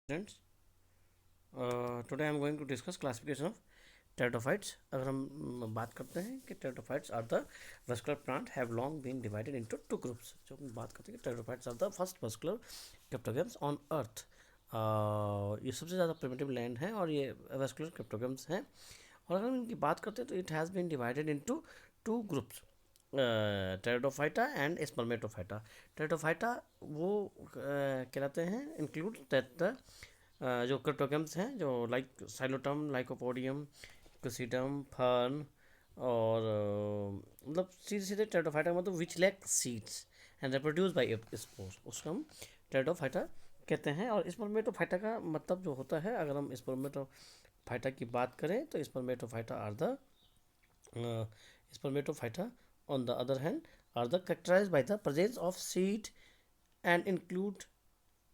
Students, today I am going to discuss classification of pteridophytes. अगर हम बात करते हैं कि pteridophytes are the vascular plant have long been divided into two groups. जो हम बात करते हैं कि pteridophytes are the first vascular cryptogams on earth. ये सबसे ज़्यादा primitive land है और ये vascular cryptogams हैं. और अगर हम इनकी बात करते हैं तो it has been divided into two groups. Pteridophyta and spermatophyta. Pteridophyta वो कहलाते हैं इंक्लूड दैट जो क्रिप्टोगम्स हैं जो लाइक साइलोटम, लाइकोपोडियम, क्यूसीडम, फर्न और मतलब सीधे सीधे टेरिडोफाइटा मतलब which lack seeds and reproduce by spores, उसको हम टेरिडोफाइटा कहते हैं. और स्पर्मेटोफाइटा का मतलब जो होता है, अगर हम स्पर्मेटोफाइटा की बात करें तो spermatophyta are the spermatophyta on the other hand are the characterized by the presence of seed and include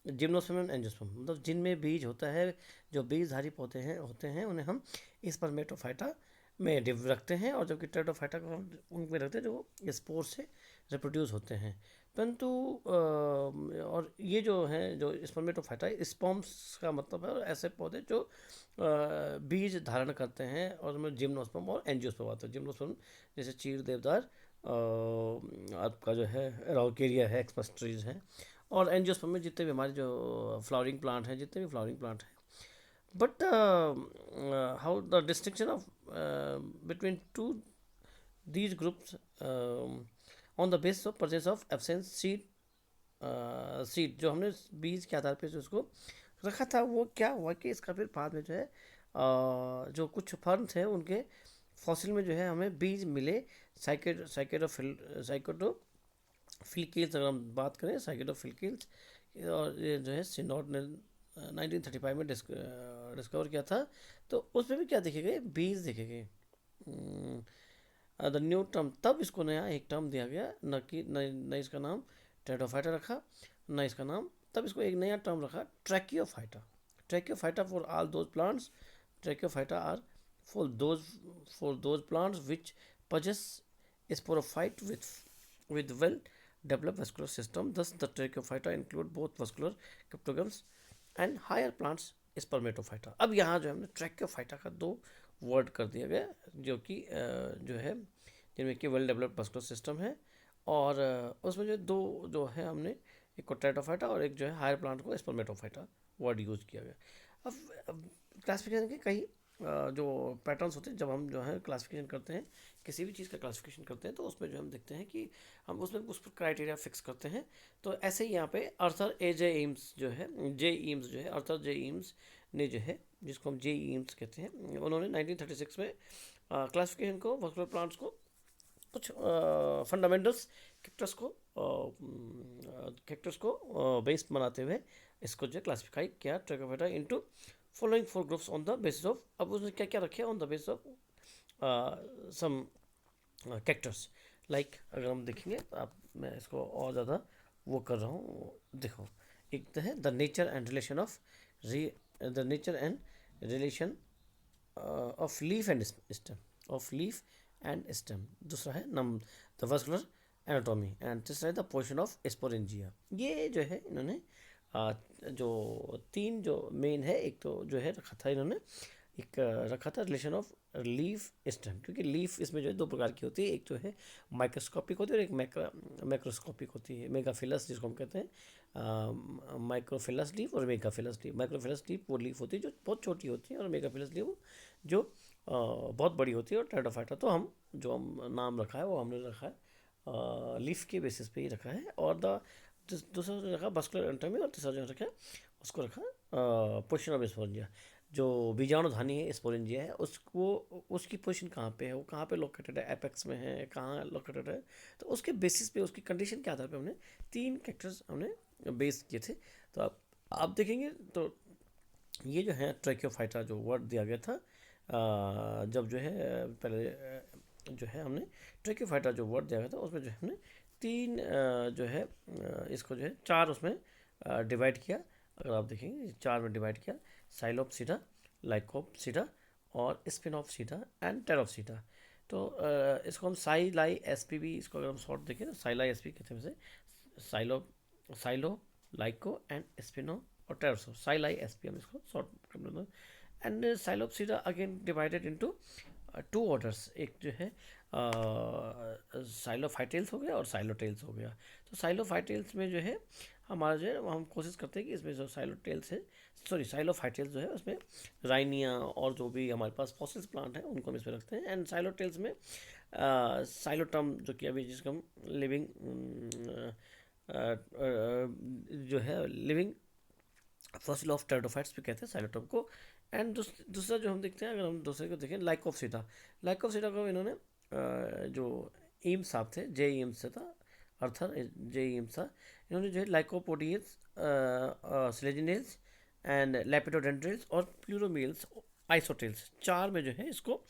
gymnosperm and angiosperm. मतलब जिनमें बीज होता है, जो बीजधारी पौधे हैं होते हैं, उन्हें हम स्पर्मेटोफाइटा में रखते हैं. और जबकि टेरिडोफाइटा को हम उनमें रखते हैं जो स्पोर से रिप्रोड्यूस होते हैं. परंतु और ये जो हैं जो स्पर्मेटोफाइटा स्पर्म्स का मतलब है ऐसे पौधे जो बीज धारण करते हैं. और उसमें जिम्नोस्पर्म और एंजियोस्पर्म आता है. जिम्नोस्पर्म जैसे चीड़, देवदार, आपका जो है राउकेरिया है, एक्सपस ट्रीज हैं. और एंजियोस्पर्म में जितने भी हमारे जो फ्लावरिंग प्लांट हैं, जितने भी फ्लावरिंग प्लांट हैं. But how the distinction of between two these groups on the basis of presence of absence seed जो हमने बीज के आधार पर जो उसको रखा था, वो क्या हुआ कि इसका फिर बाद में जो है जो कुछ फर्न थे उनके फॉसिल में जो है हमें बीज मिले. साइकेडो फिलकील्स, अगर हम बात करें साइकेडो फिलकील्स, और ये जो है सिनोड ने 1935 में डिस्कवर किया था. तो उसमें भी क्या देखे गए, बीज देखे गए. द न्यू टर्म, तब इसको नया एक टर्म दिया गया, न कि न इसका नाम टेरिडोफाइटा रखा, न इसका नाम, तब इसको एक नया टर्म रखा tracheophyta. Tracheophyta for all those plants. Tracheophyta are for those plants which possess sporophyte with well developed vascular system. Thus the Tracheophyta include both vascular cryptogams and higher plants Spermatophyta. अब यहाँ जो है हमने ट्रैकियोफाइटा का दो word कर दिया गया, जो कि जो है जिनमें कि वेल डेवलप्ड vascular सिस्टम है. और उसमें जो दो जो है हमने एक को टेरिडोफाइटा और एक जो है हायर प्लांट को स्पर्मेटोफाइटा वर्ड यूज़ किया गया. अब क्लासिफिकेशन के कई जो पैटर्न्स होते हैं, जब हम जो है क्लासिफिकेशन करते हैं, किसी भी चीज़ का क्लासिफिकेशन करते हैं, तो उसमें जो हम देखते हैं कि हम उसमें उस पर क्राइटेरिया फिक्स करते हैं. तो ऐसे ही यहाँ पे अर्थर जे एम्स जो है अर्थर जे एम्स ने जो है, जिसको हम जे एम्स कहते हैं, उन्होंने 1936 में क्लासिफिकेशन को वस्कुलर प्लांट्स को कुछ फंडामेंटल्स कैरेक्टर्स को बेस बनाते हुए इसको जो क्लासिफाई किया tracheophyta into following four groups on the basis of. अब उसने क्या क्या रखे on the basis of some characters. Like अगर हम देखेंगे तो आप, मैं इसको और ज़्यादा वो कर रहा हूँ. देखो, एक तो है the nature and relation of leaf and stem. दूसरा है द वस्कुलर एनाटॉमी. एंड तीसरा है द पोर्शन ऑफ स्पोरेंजिया. ये जो है इन्होंने जो तीन जो मेन है, एक तो जो है रखा था इन्होंने, एक रखा था रिलेशन ऑफ लीफ स्टेम, क्योंकि लीफ इसमें जो है दो प्रकार की होती है. एक जो है माइक्रोस्कोपिक होती है और एक मैक्रोस्कोपिक होती है. मेगाफिलस जिसको हम कहते हैं, माइक्रोफिलस लीफ और मेगाफिलस लीफ. माइक्रोफिलस लीफ वो लीफ होती है जो बहुत छोटी होती है, और मेगाफिलस लीफ जो बहुत बड़ी होती है. और टेरिडोफाइटा तो हम जो हम नाम रखा है वो हमने रखा है लीफ के बेसिस पे ही रखा है. और दूसरा जो रखा वस्कुलर एनाटॉमी, और तीसरा जो रखा उसको रखा पोजिशन ऑफ स्पोरेंजिया. जो बीजाणुधानी है स्पोरेंजिया है, उसको उसकी पोजीशन कहाँ पे है, वो कहाँ पे लोकेटेड है, एपेक्स में है, कहाँ लोकेटेड है. तो उसके बेसिस पे, उसकी कंडीशन के आधार पे हमने तीन कैरेक्टर्स हमने बेस किए थे. तो आप देखेंगे तो ये जो है ट्रैकियोफाइटा जो वर्ड दिया गया था, जब जो है पहले जो है हमने ट्रैकियोफाइटा जो वर्ड दिया गया था, उसमें जो है हमने तीन जो है इसको जो है चार उसमें डिवाइड किया. अगर आप देखेंगे चार में डिवाइड किया: साइलोप्सिडा, लाइकोप्सिडा और स्पिनोप्सिडा एंड टेरोप्सिडा. तो इसको हम साइलाई एसपी भी, इसको अगर हम शॉर्ट देखें तो साइलाई एसपी कहते हैं. साइलो साइलो लाइको एंड स्पिनो और टेरोसो, साइलाई एसपी हम इसको शॉर्ट कर देते हैं। And psilopsida again divided into two orders, एक जो है साइलोफाइटेल्स हो गया और साइलोटेल्स हो गया। तो साइलोफाइटेल्स में जो है हमारा जो है हम कोशिश करते हैं कि इसमें जो साइलोटेल्स है, सॉरी साइलोफाइटेल्स जो है उसमें राइनिया और जो भी हमारे पास फॉसिल्स प्लांट है उनको हम इसमें रखते हैं। एंड साइलोटेल्स में साइलोटर्म जो कि अभी जिसको हम लिविंग जो है लिविंग फॉसिल ऑफ टेरिडोफाइट्स भी कहते हैं साइलोटर्म को। एंड दूसरा जो हम देखते हैं, अगर हम दूसरे को देखें, लाइकोप्सिडा। लाइकोप्सिडा को इन्होंने जो एम्स साहब थे, जे एम्स से था, अर्थर जे एम्स था, इन्होंने जो है लाइकोपोडियल्स, स्लेजिनेल्स एंड लेपिडोडेंड्रल्स और प्लूरोमिल्स आइसोटेल्स, चार में जो है इसको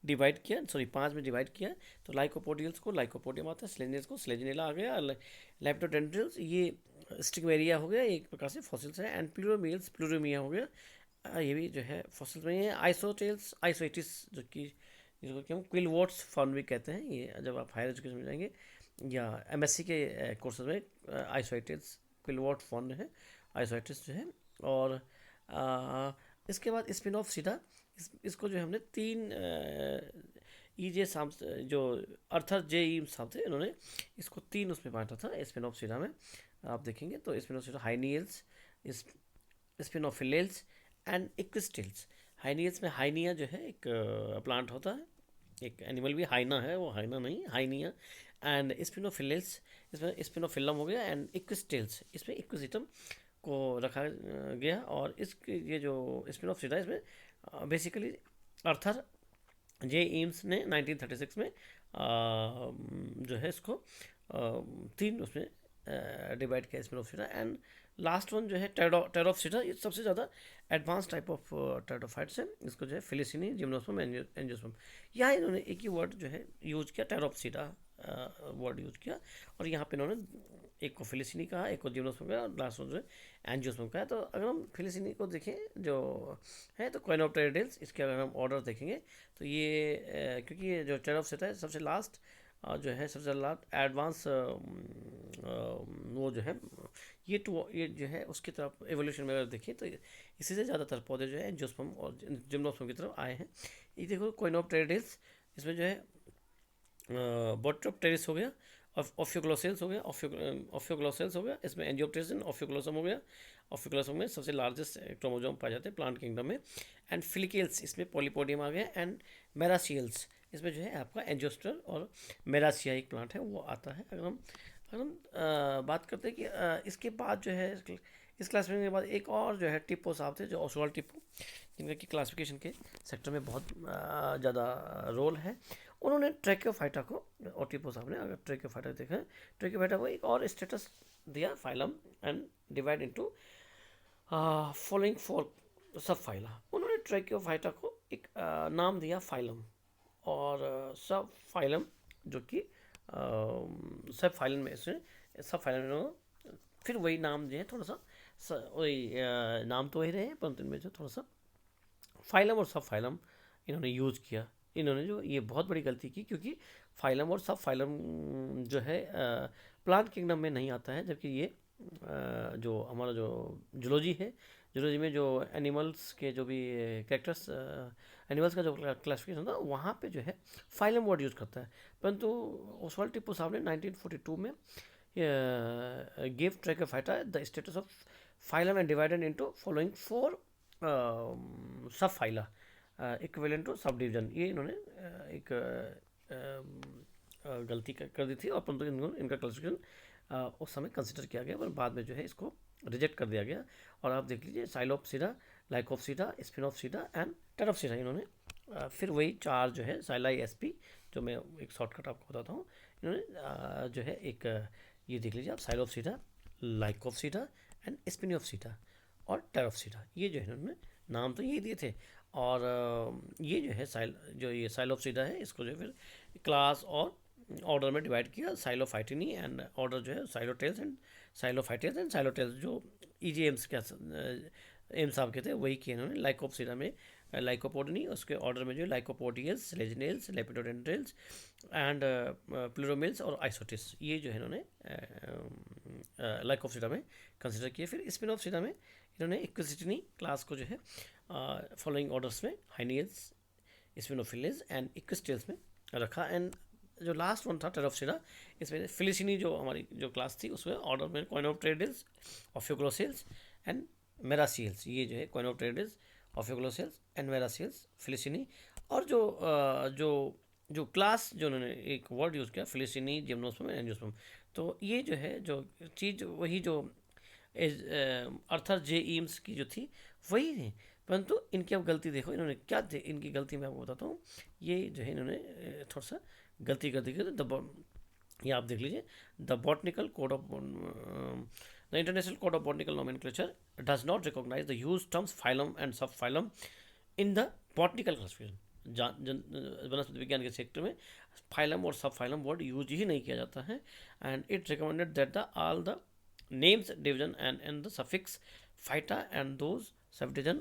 डिवाइड किया, सॉरी पांच में डिवाइड किया। तो लाइकोपोडियल्स को लाइकोपोडियम आता है, स्लेजिनेल्स को स्लेजिनेला आ गया, लेपिडोडेंड्रल्स ये स्टिग्मेरिया हो गया एक प्रकार से फॉसिल्स है, एंड प्लूरोमिल्स प्लूरोमिया हो गया, ये भी जो है फॉसिल्स में ही है। आइसोटेल्स आइसोइटिस जो कि जिसको कि हम क्विलवॉट्स फॉर्म भी कहते हैं, ये जब आप हायर एजुकेशन में जाएंगे या एमएससी के कोर्सेज में आइसोइटिस क्विलवॉट फॉर्म है आइसोइटिस जो है। और इसके बाद स्पिन ऑफ सीधा, इसको जो है हमने तीन ईजे साम जो अर्थर जे ई साहब थे, इन्होंने इसको तीन उसमें बांटा था स्पिन ऑफ सीधा में। आप देखेंगे तो स्पिन ऑफ सीधा हाइनियल्स, स्पिन ऑफ फिलेल्स एंड इक्विस्टिल्स। हाइनियल्स में हाइनिया जो है एक प्लांट होता है, एक एनिमल भी हाइना है, वो हाइना नहीं हाइनिया। एंड स्पिनोफिलेल्स, इसमें स्पिनोफिलम हो गया, एंड इक्विस्टिल्स इसमें इक्विजिटम को रखा गया। और इस ये जो स्पिनोफिडा इसमें बेसिकली अर्थर जे एम्स ने 1936 में जो है इसको तीन उसमें डिवाइड किया स्पिनोफिडा। एंड लास्ट वन जो है टेरोफिडा, ये सबसे ज़्यादा एडवांस टाइप ऑफ टेरोफाइट्स है। इसको जो है फिलिसिनी, जिम्नोस्पर्म, एंजियोस्पर्म, यहाँ इन्होंने एक ही वर्ड जो है यूज किया, टेरोफिडा वर्ड यूज किया। और यहाँ पे इन्होंने एक को फिलिसिनी कहा, एक को जिम्नोस्पर्म कहा, और लास्ट वन जो है एंजियोस्पर्म कहा। तो अगर हम फिलिसिनी को देखें जो है तो कोइनोप्टेरिडिल्स, इसके अगर हम ऑर्डर देखेंगे तो ये क्योंकि ये जो टेरोफिडा है सबसे लास्ट जो है सबसे लास्ट एडवांस वो जो है ये जो है उसकी तरफ एवोल्यूशन में अगर देखें तो इसी से ज़्यादातर पौधे जो है एंजियोस्पर्म और जिम्नोस्पर्म की तरफ आए हैं। ये देखो कोइनोप्टेरिडिल्स, इसमें जो है बोट्रोप्टेरिस हो गया, ऑफियोग्लोसेल्स हो गया, ऑफियोग्लोसेल्स हो गया, इसमें एंजियोप्टेरिस, ऑफियोग्लोसम हो गया। ऑफियोग्लोसम में सबसे लार्जेस्ट क्रोमोसोम पाए जाते हैं प्लांट किंगडम में। एंड फिलिकेल्स, इसमें पॉलीपोडियम आ गया। एंड मेरासियल्स, इसमें जो है आपका एंजियोस्टर और मेरासिया एक प्लांट है वो आता है। अगर हम बात करते हैं कि इसके बाद जो है इस क्लासिफिकेशन के बाद एक और जो है टिप्पो साहब थे, जो ओसवाल्ड टिप्पो, जिनका कि क्लासिफिकेशन के सेक्टर में बहुत ज़्यादा रोल है। उन्होंने ट्रैकियोफाइटा को, और टिप्पो साहब ने अगर ट्रैकियोफाइटा देखा है, ट्रैकियोफाइटा को एक और स्टेटस दिया, phylum, and divide into following four सब फाइला। उन्होंने ट्रैकियोफाइटा को एक नाम दिया फाइलम, और सब फाइलम जो कि सब फाइलम में से सब फाइलम में फिर वही नाम जो है थोड़ा सा वही नाम तो वही रहे, परंतु इनमें जो थोड़ा सा फाइलम और सब फाइलम इन्होंने यूज़ किया। इन्होंने जो ये बहुत बड़ी गलती की, क्योंकि फाइलम और सब फाइलम जो है प्लांट किंगडम में नहीं आता है, जबकि ये जो हमारा जो जूलॉजी है, जूलॉजी में जो एनिमल्स के जो भी कैरेक्टर्स, एनिमल्स का जो क्लासिफिकेशन था वहाँ पे जो है फाइलम वर्ड यूज़ करता है। परंतु ओसवाल्ड टिप्पो साहब ने 1942 में give tracheophyta the status of phylum and divided into following four subphyla equivalent to subdivision. ये इन्होंने एक गलती कर दी थी, और परंतु इनका क्लासिफिकेशन उस समय कंसिडर किया गया, पर बाद में जो है इसको रिजेक्ट कर दिया गया। और आप देख लीजिए साइलोपसीडा, लाइकोप्सिडा, स्पिनोप्सिडा एंड टेरोप्सिडा, इन्होंने फिर वही चार जो है साइलाई एसपी, जो मैं एक शॉर्टकट आपको बताता हूँ, इन्होंने जो है एक ये देख लीजिए आप, साइलोपसीडा, लाइकोप्सिडा एंड स्पिनोप्सिडा और टेरोप्सिडा, ये जो है इन्होंने नाम तो ये दिए थे। और ये जो है जो ये साइलोपसीडा है, इसको जो फिर क्लास और ऑर्डर में डिवाइड किया, साइलोफाइटिनी, एंड ऑर्डर जो है साइलोटेल्स एंड साइलोफाइटेल्स एंड साइलोटेल्स, जो ईजीएम्स का एम साहब के थे, वही किए इन्होंने लाइकोप्सिरा में, लाइकोपोडनी, उसके ऑर्डर में जो लाइकोपोडियस, लेजिनेल्स, लेपिडोडेंड्रल्स एंड प्लूरोमिल्स और आइसोटिस, ये जो है इन्होंने लाइकोप्सिरा में कंसिडर किए। फिर स्पिनोप्सिरा में इन्होंने इक्विसिटिनी क्लास को जो है फॉलोइंग ऑर्डर्स में हाइनियल्स, स्पिनोफिलिस एंड इक्विस्टेल्स में रखा। एंड जो लास्ट वन था टेरोप्सिरा, इसमें फिलिसिनी जो हमारी जो क्लास थी उसमें ऑर्डर में कोइनोप्टेरिड्स, ऑफियोग्लोसेल्स एंड मेरासियल्स, ये जो है कोइनोप्टेरिड्स, ऑफियोग्लोसेल्स एंड मेरासियल्स, फिलिसिनी। और जो जो क्लास जो उन्होंने एक वर्ड यूज़ किया फिलिसिनी, जिम्नोस्पर्म एंड एंजियोस्पर्म, तो ये जो है जो चीज़ वही जो अर्थर जे ईम्स की जो थी वही थी, परंतु इनकी अब गलती देखो इन्होंने क्या थी, इनकी गलती मैं आपको बताता हूँ। ये जो है इन्होंने थोड़ा सा गलती कर दी, ये आप देख लीजिए, the botanical code of the international code of botanical nomenclature does not recognise the use terms phylum and subphylum in the botanical classification. वनस्पति विज्ञान के क्षेत्र में फाइलम और सब फाइलम वर्ड यूज ही नहीं किया जाता है। And it recommended that the all the names division and the suffix phyta and those subdivision,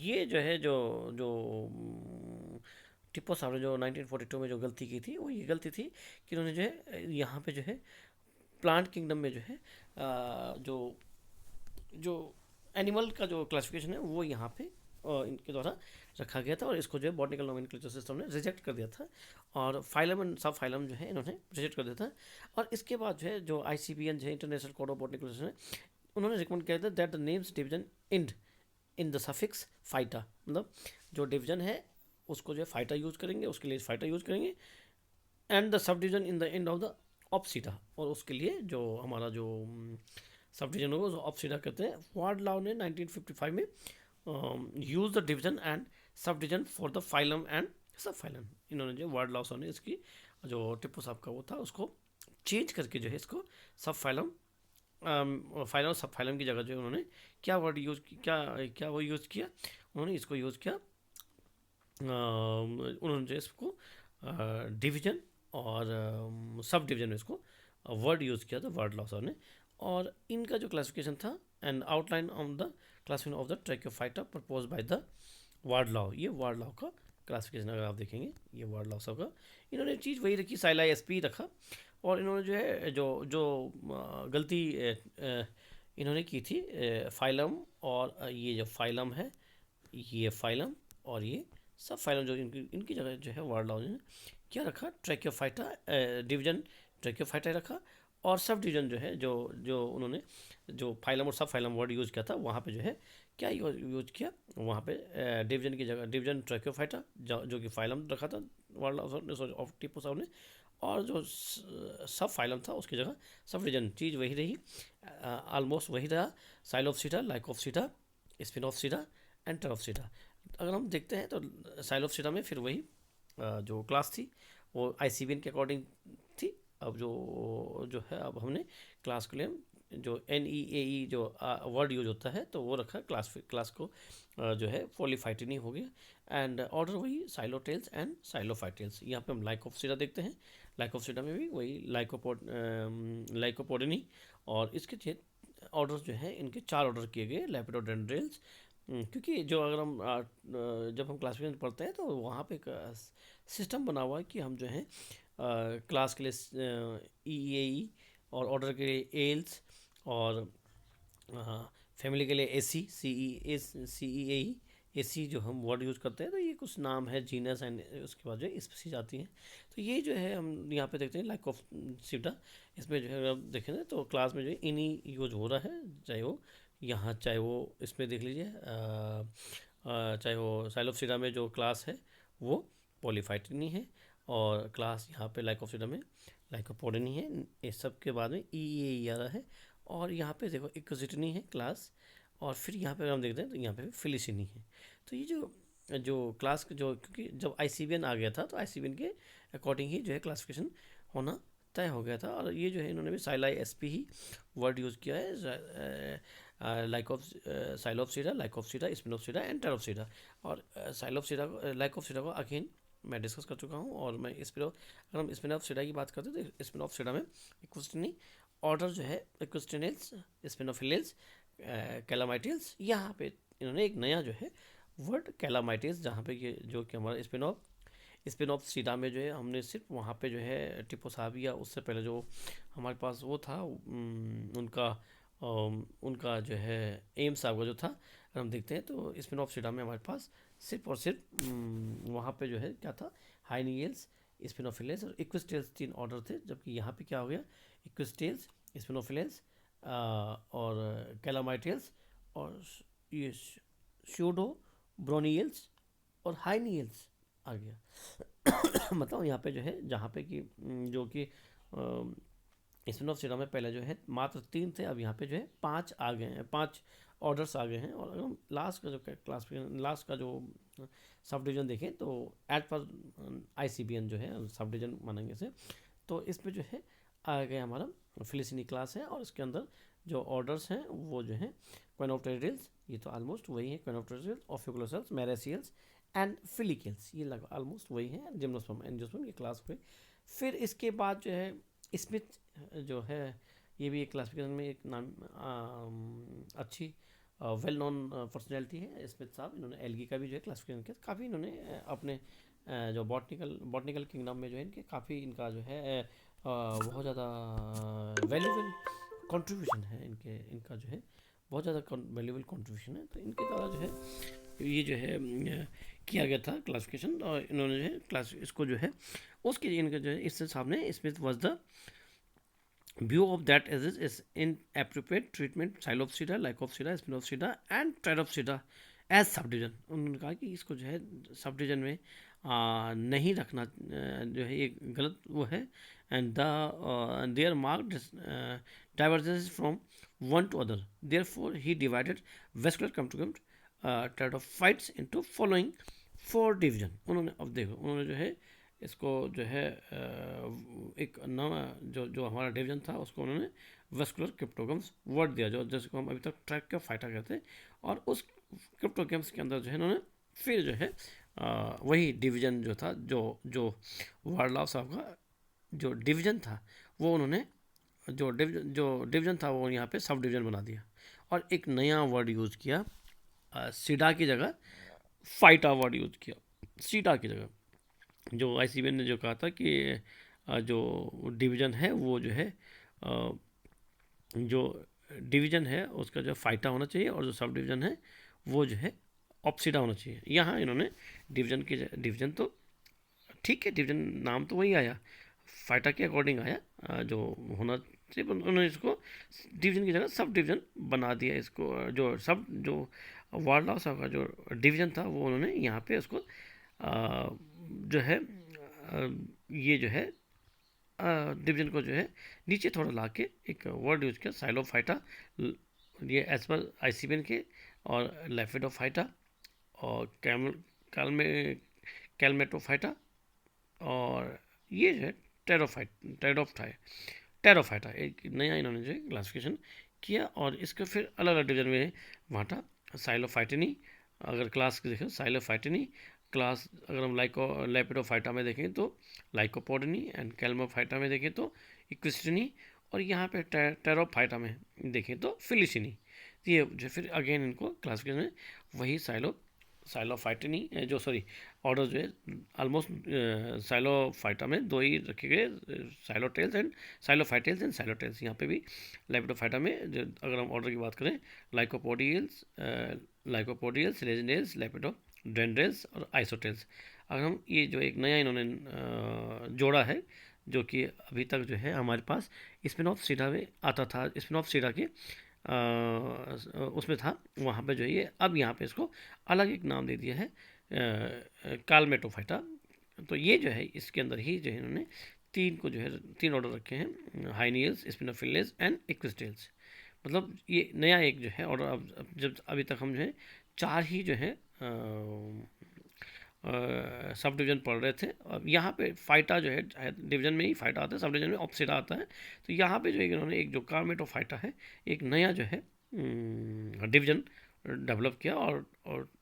ये जो है जो जो टिप्पो साहब ने जो 1942 में जो गलती की थी वो ये गलती थी कि उन्होंने जो है यहाँ पे जो है प्लांट किंगडम में जो है जो जो एनिमल का जो क्लासिफिकेशन है वो यहाँ पे इनके द्वारा रखा गया था, और इसको जो है बॉटनिकल नोमेनक्लेचर सिस्टम ने रिजेक्ट कर दिया था, और फाइलम एंड सब फाइलम जो है इन्होंने रिजेक्ट कर दिया था। और इसके बाद जो है जो ICBN जो है international code of botanical system है, उन्होंने रिकमेंड किया था that the names division end in the suffix phyta, मतलब जो डिवीजन है उसको जो है फाइटा यूज करेंगे, उसके लिए फाइटा यूज करेंगे, and the subdivision in the end of the opsida, और उसके लिए जो हमारा जो सब डिवीजन होगा उसको ऑप्सिटा कहते हैं। वार्ड लॉ ने 1955 में use the division and sub division for the phylum and सब फाइलम, इन्होंने जो वार्ड लॉ ने इसकी जो टिप्पो साहब का वो था उसको चेंज करके जो है इसको सब फाइलम, फाइलम और सब फाइलम की जगह जो है उन्होंने क्या वर्ड यूज़ क्या क्या वो यूज़ किया, उन्होंने इसको यूज़ किया, उन्होंने जो इसको डिवीजन और सब डिवीजन में इसको वर्ड यूज़ किया था वर्ड लॉ ने। और इनका जो क्लासिफिकेशन था and outline on the classification of the tracheophyta propose by the Wardlaw, ये वार्ड लॉ का क्लासिफिकेशन अगर आप देखेंगे ये वार्ड लॉ का, इन्होंने चीज़ वही रखी, साइला SP रखा, और इन्होंने जो है जो जो गलती इन्होंने की थी फाइलम, और ये जो फाइलम है ये फाइलम और ये सब फाइलम जो इनकी जगह जो है वार्ड लॉ ने क्या रखा, ट्रैकियोफाइटा डिवीजन ट्रैकियोफाइटा रखा, और सब डिवीजन जो है जो जो उन्होंने जो फाइलम और सब फाइलम वर्ड यूज़ किया था वहाँ पे जो है क्या यूज किया, वहाँ पे डिवीजन की जगह डिवीजन ट्रैकियोफाइटा जो कि फाइलम रखा था वर्ड ऑफ टिप्पो साहब ने, और जो सब फाइलम था उसकी जगह सब डिवीजन, चीज़ वही रही, ऑलमोस्ट वही रहा, साइलोप्सिटा, लाइकोप्सिटा, स्पिनोप्सिटा एंड टेरोप्सिटा। अगर हम देखते हैं तो साइलोप्सिटा में फिर वही जो क्लास थी वो ICBN के अकॉर्डिंग थी। अब जो है अब हमने क्लास के लिए जो NEAE जो वर्ड यूज होता है तो वो रखा, क्लास को जो है पोलीफाइटिनी हो गया, एंड ऑर्डर वही साइलोटेल्स एंड साइलोफाइटेल्स। यहाँ पे हम लाइकोप्सिटा देखते हैं, लाइकोप्सिटा में भी वही लाइकोपोडिनी, और इसके ऑर्डर जो है इनके 4 ऑर्डर किए गए, लेपिडोडेंड्रल्स, क्योंकि जो अगर हम जब हम क्लासिफिकेशन पढ़ते हैं तो वहाँ पे एक सिस्टम बना हुआ है कि हम जो है क्लास के लिए EEAE, और ऑर्डर के लिए एल्स, और फैमिली के लिए AC CEAE AC जो हम वर्ड यूज़ करते हैं, तो ये कुछ नाम है जीनस, एंड उसके बाद जो है स्पीशीज आती हैं। तो ये जो है हम यहाँ पे देखते हैं लाइकोप्सिटा, इसमें जो है आप देखें ना तो क्लास में जो है इन्हीं यूज हो रहा है, चाहे वो यहाँ चाहे वो इसमें देख लीजिए, चाहे वो साइलोप्सिटा में जो क्लास है वो पॉलीफाइटिनी है, और क्लास यहाँ पे लाइकोप्सिटा में लाइकोपोडिनी है, इस सब के बाद में EEAE आ रहा है, और यहाँ पे देखो इक्विसिटिनी है क्लास, और फिर यहाँ पे अगर हम देखते हैं तो यहाँ पे फिलिसिनी है। तो ये जो क्लास जो, क्योंकि जब ICBN आ गया था तो ICBN के अकॉर्डिंग ही जो है क्लासिफिकेशन होना तय हो गया था, और ये जो है इन्होंने भी साइलाई SP ही वर्ड यूज़ किया है, साइलोप्सिटा, लाइकोप्सिटा, स्पिनोप्सिटा एंड टेरोप्सिटा। और लाइकोप्सिटा को अगेन मैं डिस्कस कर चुका हूँ, और मैं अगर हम स्पिनोप्सिटा की बात करते हैं तो स्पिनोप्सिटा में इक्विसिटिनी ऑर्डर जो है इक्वेस्ट्रेनियल्स, स्पिनोफिलियल्स, कैलामाइटियल्स। यहाँ पे इन्होंने एक नया जो है वर्ड कैलामाइटियल्स, जहाँ पे ये जो कि हमारा स्पिन ऑफ सीडा में जो है हमने सिर्फ वहाँ पे जो है टिपोसाविया, उससे पहले जो हमारे पास वो था उनका जो है एम साहब का जो था, अगर हम देखते हैं तो स्पिन ऑफ सीडा में हमारे पास सिर्फ और सिर्फ वहाँ पे जो है क्या था, हाइनियल्स, स्पिनोफिलेंस और इक्विस्टेल्स 3 ऑर्डर थे। जबकि यहाँ पे क्या हो गया, इक्विस्टेल्स, स्पिनोफिलेंस और कैलामाइटियल्स और ये स्यूडो ब्रोनियल्स और हाइनियल्स आ गया। मतलब यहाँ पे जो है, जहाँ पे कि जो कि स्पिन ऑफ सीडा में पहले जो है मात्र 3 थे, अब यहाँ पे जो है 5 आ गए हैं, 5 ऑर्डर्स आ गए हैं। और अगर हम लास्ट का जो क्लासिफिकेशन, लास्ट का जो सब डिवीजन देखें तो एट पर ICBN जो है सब डिवीजन मानेंगे इसे, तो इसमें जो है आ गया हमारा फिलिसिनी क्लास है। और इसके अंदर जो ऑर्डर्स हैं वो जो है क्वेनोप्टेरिड्स, ये तो ऑलमोस्ट वही है, क्वेनोप्टेरिड्स, ऑफिकुलोसेल्स, मेरेसियल्स एंड फिलिकेल्स, ये लगभग ऑलमोस्ट वही है, जिम्नोस्पर्म, एंजियोस्पर्म, ये क्लास हुए। फिर इसके बाद जो है स्मिथ जो है, ये भी एक क्लासिफिकेशन में एक नाम अच्छी वेल नोन पर्सनैलिटी है स्मिथ साहब। इन्होंने एल्गी का भी जो है क्लासिफिकेशन किया, काफ़ी इन्होंने अपने जो बॉटनिकल किंगडम में जो है इनके काफ़ी, इनका जो है बहुत ज़्यादा वैल्यूबल कंट्रीब्यूशन है, इनका जो है बहुत ज़्यादा वैल्यूबल कंट्रीब्यूशन है। तो इनके द्वारा जो है ये जो है किया गया था क्लासिफिकेशन, और इन्होंने जो है क्लास इसको जो है उसके इनका जो है इससे सामने Smith was the view of that is inappropriate treatment Psilopsida, Lycopsida, Spinopsida and Pteropsida as subdivision। उन्होंने कहा कि इसको जो है सब डिवीजन में नहीं रखना जो है ये गलत वो है, and there marked divergences from one to other, therefore he divided vascular complement pterophytes into following 4 division। उन्होंने अब देखो उन्होंने जो है इसको जो है एक नवा जो हमारा डिवीजन था उसको उन्होंने वेस्कुलर क्रिप्टोगम्स वर्ड दिया, जो जैसे को हम अभी तक ट्रैक का फाइटा कहते हैं। और उस क्रिप्टोगम्स के अंदर जो है इन्होंने फिर जो है वही डिवीजन जो था, जो वार्लाव साहब का जो डिवीजन था वो उन्होंने जो डिवीजन था वो यहाँ पे सब डिवीजन बना दिया और एक नया वर्ड यूज़ किया, सीडा की जगह फाइटा वर्ड यूज़ किया, सीडा की जगह। जो ICBN ने जो कहा था कि जो डिवीज़न है वो जो है जो डिवीज़न है उसका जो फाइटा होना चाहिए और जो सब डिवीज़न है वो जो है ऑप्सिडा होना चाहिए। यहाँ इन्होंने डिवीज़न तो ठीक है, डिवीज़न नाम तो वही आया, फाइटा के अकॉर्डिंग आया जो होना चाहिए, उन्होंने इसको डिवीज़न की जगह सब डिवीज़न बना दिया। इसको जो वार्लाव साहब का जो डिवीज़न था वो उन्होंने यहाँ पे उसको जो है ये जो है डिवीजन को जो है नीचे थोड़ा ला के एक वर्ड यूज किया, साइलोफाइटा, ये एज पर ICBN के, और लेफिडोफाइटा और कैलमेटोफाइटा, और ये जो है टेरोफाइटा एक नया इन्होंने जो है क्लासिफिकेशन किया। और इसको फिर अलग अलग डिवीजन में बांटा, साइलोफाइटिनी, अगर क्लास देखें साइलोफाइटिनी क्लास, अगर हम लेपिडोफाइटा में देखें तो लाइकोपोडनी, एंड कैल्मोफाइटा में देखें तो इक्विस्टिनी, और यहाँ पे टेरोफाइटा में देखें तो फिलिसिनी। ये जो फिर अगेन इनको क्लासिफिकेशन में वही साइलोफाइटिनी जो ऑर्डर जो है ऑलमोस्ट साइलोफाइटा में 2 ही रखे गए, साइलोटेल्स एंड साइलोटेल्स। यहाँ पे भी लेपिडोफाइटा में जो अगर हम ऑर्डर की बात करें, लाइकोपोडियल्स, रेजिनेल्स, लेपिडोडेंड्रेल्स और आइसोटेल्स। अगर हम ये जो एक नया इन्होंने जोड़ा है जो कि अभी तक जो है हमारे पास स्पिन ऑफ सीडा में आता था, स्पिन ऑफ सीडा के उसमें था, वहाँ पे जो है ये अब यहाँ पे इसको अलग एक नाम दे दिया है, कालमेटोफाइटा। तो ये जो है इसके अंदर ही जो है इन्होंने 3 ऑर्डर रखे हैं, हाइनियल्स, स्पिनोफिलेस एंड इक्विस्टेल्स। मतलब ये नया एक जो है ऑर्डर, अब जब अभी तक हम जो है 4 ही जो है सब डिवीज़न पढ़ रहे थे। अब यहाँ पे फाइटा जो है डिवीज़न में ही फाइटा आता है, सब डिवीज़न में ऑप्सिडा आता है। तो यहाँ पे जो है इन्होंने एक जो कार्मेटोफाइटा है एक नया जो है डिवीज़न डेवलप किया, और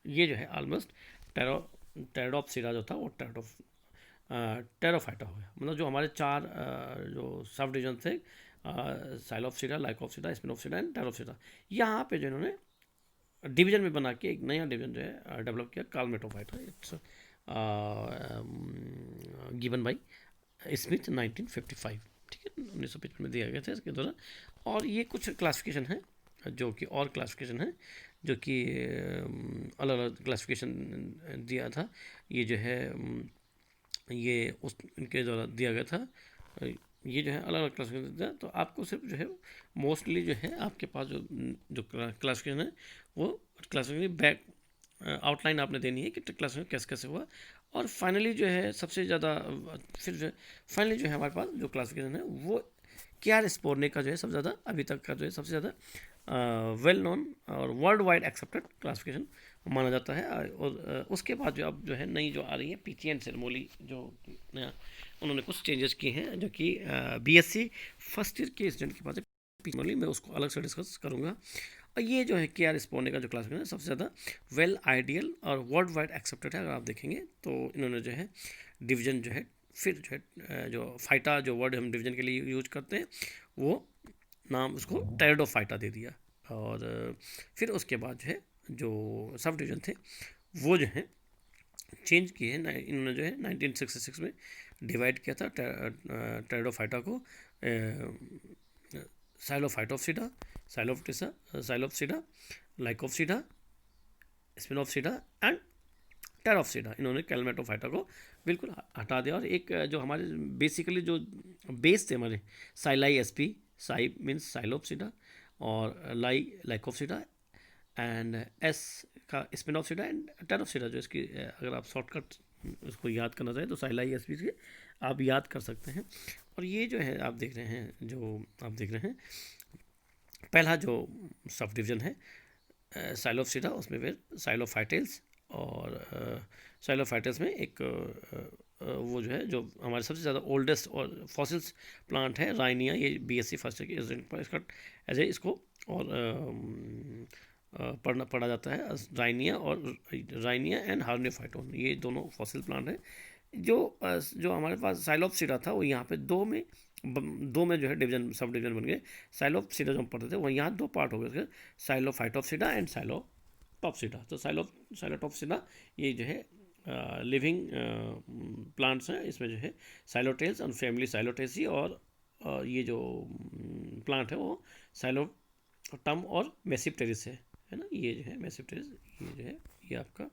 ये जो है ऑलमोस्ट टेरोडोप्सिडा जो था वो टेरोफाइटा हो गया। मतलब जो हमारे 4 जो सब डिवीज़न थे साइलोप्सिडा, लाइकोप्सिडा, स्पिनोप्सिडा एंड टेरोप्सिडा। यहाँ पे जो इन्होंने डिवीजन में बना के एक नया डिवीजन जो है डेवलप किया, कालमेटोफाइटा। इट्स गिवन बाई स्मिथ 1955, ठीक है, 1955 में दिया गया था इसके द्वारा। और ये कुछ क्लासिफिकेशन है जो कि और क्लासिफिकेशन है जो कि अलग अलग क्लासिफिकेशन दिया था। ये जो है ये उस इनके द्वारा दिया गया था। ये जो है अलग अलग क्लासिफिकेशन देता है, तो आपको सिर्फ जो है मोस्टली जो है आपके पास जो क्लासिफिकेशन है वो क्लासिफिकेशन बैक आउटलाइन आपने देनी है कि क्लासिफिकेशन कैसे कैसे हुआ। और फाइनली जो है सबसे ज़्यादा फिर जो फाइनली जो है हमारे पास जो क्लासिफिकेशन है वो केआर स्पोर्ने का जो है सबसे ज़्यादा अभी तक का जो है सबसे ज़्यादा वेल नोन और वर्ल्ड वाइड एक्सेप्टेड क्लासिफिकेशन माना जाता है। और उसके बाद जो अब जो है नई जो आ रही है पीटी एंड सेरेमोली, जो नया उन्होंने कुछ चेंजेस किए हैं जो कि बीएससी फर्स्ट ईयर के स्टूडेंट के पास है, मैं उसको अलग से डिस्कस करूँगा। और ये जो है केआर स्पोर्ने का जो क्लासिफिकेशन है सबसे ज़्यादा वेल आइडियल और वर्ल्ड वाइड एक्सेप्टेड है। अगर आप देखेंगे तो इन्होंने जो है डिवीजन जो है फिर जो है जो फाइटा जो वर्ड हम डिवीजन के लिए यूज करते हैं वो नाम उसको टेरिडोफाइटा दे दिया। और फिर उसके बाद जो है जो सब डिवीजन थे वो जो है चेंज किए हैं। इन्होंने जो है 1966 में डिवाइड किया था टेरिडोफाइटा को साइलोफाइटोप्सिडा, साइलोप्सिडा, लाइकोप्सिडा, स्पिनोप्सिडा एंड टेरोप्सिडा। इन्होंने कैलमेटोफाइटा को बिल्कुल हटा दिया। और एक जो हमारे बेसिकली जो बेस थे हमारे साइलाई एसपी, साइ मीन्स साइलोप्सिडा और लाइकोप्सिडा एंड एस का स्पिनोप्सिडा एंड टेरोप्सिडा। जो इसकी अगर आप शॉर्टकट उसको याद करना चाहें तो साइलाई एसपी से आप याद कर सकते हैं। और ये जो है आप देख रहे हैं पहला जो सब डिवीजन है साइलोप्सिडा, उसमें फिर साइलोफाइटेल्स और साइलोफाइटेल्स में एक वो जो है जो हमारे सबसे ज़्यादा ओल्डेस्ट और फॉसिल्स प्लांट है राइनिया। ये बीएससी फर्स्ट ईयर के स्टूडेंट पर इसका ऐसे इसको और पढ़ा जाता है राइनिया एंड हार्नियोफाइटोन, ये दोनों फॉसिल प्लांट हैं। जो हमारे पास साइलोप्सिडा था वो यहाँ पे दो में जो है डिवीजन सब डिवीजन बन गए। साइलोप्सिडा जो हम पढ़ते थे वो यहाँ दो पार्ट हो गए, साइलोफाइटोप्सिडा एंड साइलोटॉप्सिडा। तो साइलोटॉप्सिडा ये जो है लिविंग प्लांट्स हैं, इसमें जो है साइलोटेल्स और फैमिली साइलोटेसी। और ये जो प्लांट है वो साइलोटम और मेसिप्टेरिस है ना। ये जो है मेसिप्टेरिस, ये जो है ये आपका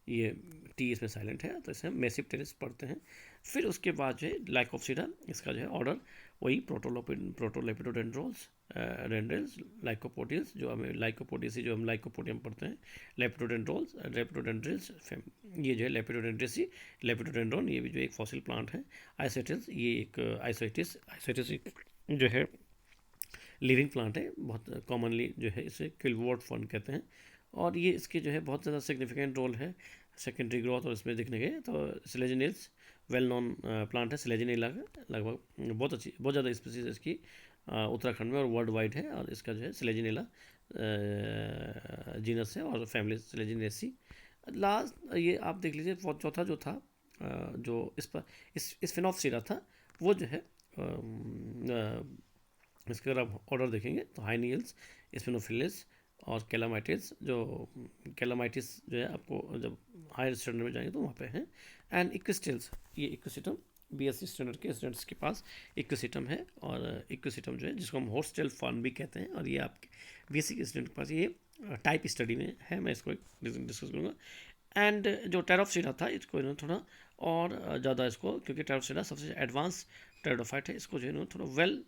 ये टी इसमें साइलेंट है तो इसे हम मेसिप्टेरिस पढ़ते हैं। फिर उसके बाद जो है लाइकोप्सिडा, इसका जो है ऑर्डर वही प्रोटोलेपिडोडेंड्रोल्स, डेंड्रल्स, लाइकोपोडियल्स जो हमें लाइकोपोडियसी जो हम लाइकोपोडियम पढ़ते हैं, लेपिडोडेंड्रोल्स, लेपिडोडेंड्रिल्स, ये जो है लेपिडोडेंड्रेसी, लेपिडोडेंड्रोन ये भी जो एक फॉसिल प्लांट है। आइसोटिस, ये एक आइसोटिस जो है लिविंग प्लांट है, बहुत कॉमनली जो है इसे क्विलवोर्ड फर्न कहते हैं। और ये इसके जो है बहुत ज़्यादा सिग्निफिकेंट रोल है सेकेंडरी ग्रोथ और इसमें दिखने के। तो सिलेजिनिल्स वेल नोन प्लांट है, सिलेजिनिला का लगभग बहुत ज़्यादा स्पीसीज इसकी उत्तराखंड में और वर्ल्ड वाइड है। और इसका जो है सिलेजिनिला जीनस है और फैमिली सिलेजिनेसी। लास्ट ये आप देख लीजिए चौथा जो था जो इस फिनोप्सिडा था वो जो है इसके अगर आप ऑर्डर देखेंगे तो हाइनियल्स, स्पिनोफिलिस और कैलामाइटिस। कैलामाइटिस जो है आपको जब हायर स्टैंडर्ड में जाएंगे तो वहाँ पे हैं। एंड इक्विस्टिल्स, ये इक्विसिटम बीएससी स्टैंडर्ड के स्टूडेंट्स के पास इक्विसिटम है। और इक्विसिटम जो है जिसको हम होस्टेल फॉर्म भी कहते हैं, और ये आपके बीएससी के स्टूडेंट के पास ये टाइप स्टडी में है, मैं इसको डिस्कस करूँगा। एंड जो टेरोप्सिडा था इसको इन्होंने थोड़ा और ज़्यादा इसको, क्योंकि टेरोप्सिडा सबसे एडवांस टेरिडोफाइट है, इसको जो है थोड़ा वेल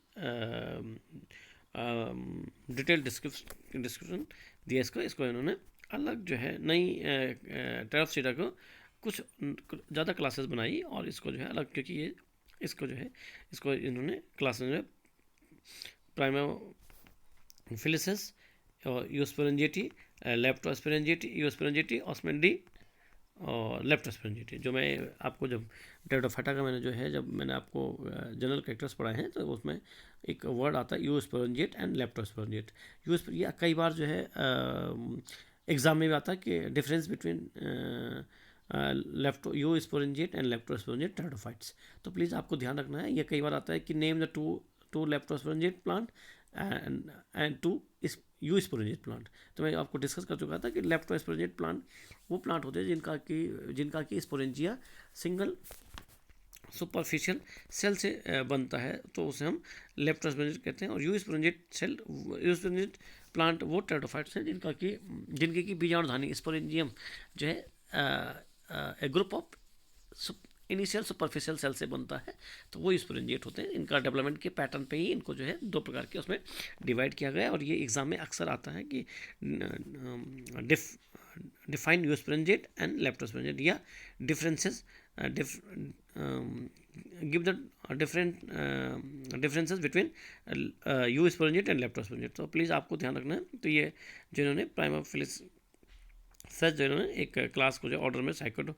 डिटेल डिस्क्रिप्शन दिया इसको इन्होंने अलग जो है नई टेरिडोफाइटा को कुछ ज़्यादा क्लासेस बनाई और इसको जो है अलग, क्योंकि ये इसको इन्होंने क्लासेस में प्राइमोफिलिसिस और यूस्पेरेंजिटी, लेप्टोस्पेरेंजिटी, ऑस्मेंडी और लेप्टोस्पेरेंजिटी। जो मैं आपको जब टेरिडोफाइटा का जब मैंने आपको जनरल कैरेक्टर्स पढ़ाए हैं तो उसमें एक वर्ड आता है यूस्पेरेंजिएट एंड लेप्टोस्पेरेंजिएट। ये कई बार जो है एग्जाम में भी आता है कि डिफरेंस बिटवीन यूस्पेरेंजिएट एंड लेप्टोस्पेरेंजिएट टेरिडोफाइट्स। तो प्लीज़ आपको ध्यान रखना है, ये कई बार आता है कि name the two 2 leptosporangiate plant and 2 eusporangiate plant. तो मैं आपको डिस्कस कर चुका था कि लेप्टोस्पोरेंजिएट प्लांट वो प्लांट होते हैं जिनका कि स्पोरेंजिया सिंगल सुपरफिशियल सेल से बनता है, तो उसे हम लेप्टोस्पोरेंजिएट कहते हैं। और यू स्पोरेंजिएट प्लांट वो टेरिडोफाइट्स हैं जिनके की बीजाणुधानी स्पोरेंजियम जो है a group of initial superficial cell से बनता है, तो वो स्पोरेंजिएट होते हैं। इनका डेवलपमेंट के पैटर्न पे ही इनको जो है 2 प्रकार के उसमें डिवाइड किया गया है। और ये एग्जाम में अक्सर आता है कि define eusporangiate and leptosporangiate, या differences give the differences between eusporangiate and leptosporangiate. तो प्लीज़ आपको ध्यान रखना है। तो ये जो इन्होंने प्राइमा फिलिस सच जो इन्होंने एक क्लास को जो ऑर्डर में साइकोटो,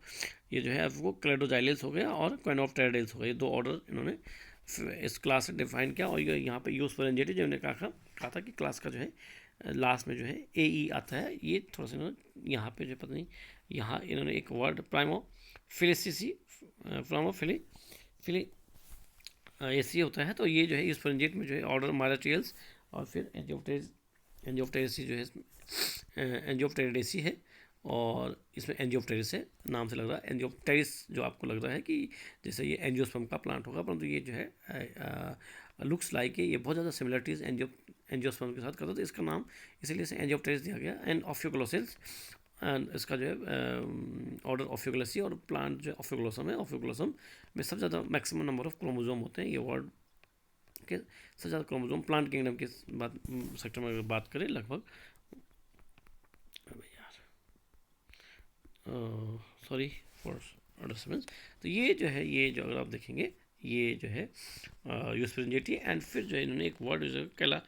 ये जो है वो क्लेडोजाइलेस हो गया और क्वेनोप्टेराइडेल्स हो गया, ये 2 ऑर्डर इन्होंने इस क्लास से डिफाइन किया। और ये यहाँ पे यू स्पोरेंजिएट जो इन्होंने कहा था कि क्लास का जो है लास्ट में जो है AE आता है, ये थोड़ा सा इन्होंने यहाँ पे जो पता नहीं, यहाँ इन्होंने एक वर्ड प्राइमो फिलिसिसी फिली ऐसी होता है। तो ये जो है इस स्पोरेंजिएट में जो है ऑर्डर माइलाट्रियल्स और फिर एंजियोप्टेरेसी जो है एंजियोप्टेरिडेसी है, और इसमें एंजियोप्टेरिस है, नाम से लग रहा है एंजियोप्टेरिस, जो आपको लग रहा है कि जैसे ये एंजियोस्पर्म का प्लांट होगा, परंतु ये जो है लुक्स लाइक ये बहुत ज़्यादा सिमिलरिटीज़ एंजियोस्पर्म के साथ करता है, तो इसका नाम इसीलिए से एंजियोप्टेरिस दिया गया। एंड ऑफ्यूग्लोसेल्स, इसका जो है ऑर्डर ऑफ्यूग्लोसी, और प्लांट जो ऑफ्यूग्लोसम है, ऑफ्यूग्लोसम में सबसे ज़्यादा मैक्सिमम नंबर ऑफ क्रोमोजोम होते हैं। ये वर्ड के सबसे ज़्यादा क्रोमोजोम प्लांट किंगडम के बात सेक्टर में अगर बात करें, लगभग सॉरी फॉर डिस्टर्बेंस। तो ये जो है, ये जो अगर आप देखेंगे, ये जो है यू स्पोरेंजिएट। एंड फिर जो है इन्होंने एक वर्ड जो कहला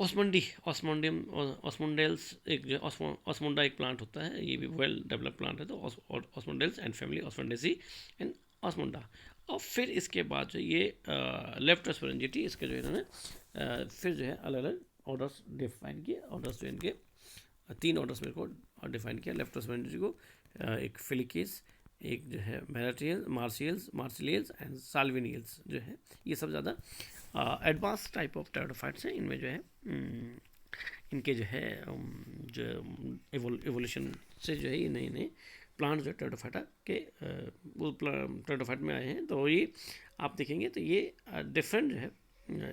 ऑस्मोंडेल्स, एक जो ऑस्मोंडा एक प्लांट होता है, ये भी वेल डेवलप प्लांट है, तो ऑस्मोंडेल्स एंड फैमिली ऑस्मोंडेसी एंड ऑस्मोंडा। और फिर इसके बाद जो ये लेप्टोस्पोरेंजिएट, इसके जो इन्होंने फिर जो है अलग अलग ऑर्डर्स डिफाइन किए। ऑर्डर्स जो इनके 3 ऑर्डर्स मेरे को डिफाइन किया लेप्टोस्पोरेंजिएट को, एक फिलिकेस, एक जो है मार्सिलियल्स एंड साल्विनियल्स जो है, ये सब ज़्यादा एडवांस टाइप ऑफ टेरिडोफाइट्स हैं। इनमें जो है इनके जो है जो एवोल्यूशन से जो है ये नए नए प्लांट जो टेरिडोफाइटा के टेरिडोफाइट में आए हैं। तो ये आप देखेंगे तो ये डिफरेंट जो है,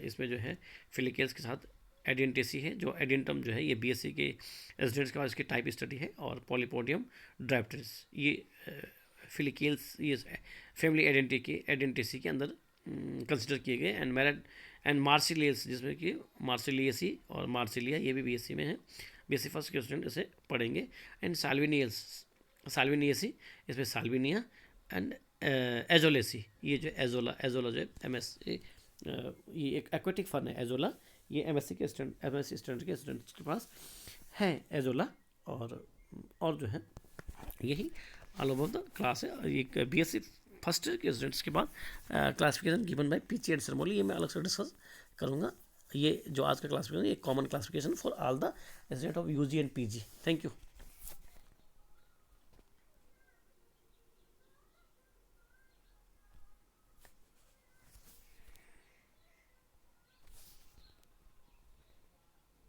इसमें जो है फिलिकेल्स के साथ एडेंटेसी है, जो एडेंटम जो है ये BSc के रेजिडेंट्स के बाद इसकी टाइप स्टडी है, और पॉलीपोडियम ड्राइप्टेरिस ये फिलिकेल्स ये फैमिली एडेंटेसी के अंदर कंसिडर किए गए। एंड मार्सिलियस, जिसमें कि मार्सिलियसी और मार्सिलिया ये भी BSc में है, BSc फर्स्ट के स्टूडेंट इसे पढ़ेंगे। एंड साल्विनियसी, इसमें साल्विनिया एंड एजोलेसी, ये जो एजोला जो है ये एक एक्वेटिक फर्न है एजोला, ये MSc के स्टूडेंट्स के पास है एजोला। और जो है यही ऑल ओवर द क्लास है। एक BSc फर्स्ट ईयर के स्टूडेंट्स के बाद classification given by Peechi and Sarmoli, ये मैं अलग से डिस्कस करूँगा। ये जो आज का क्लासिफिकेशन, ये common classification for all the student of UG and PG। Thank you.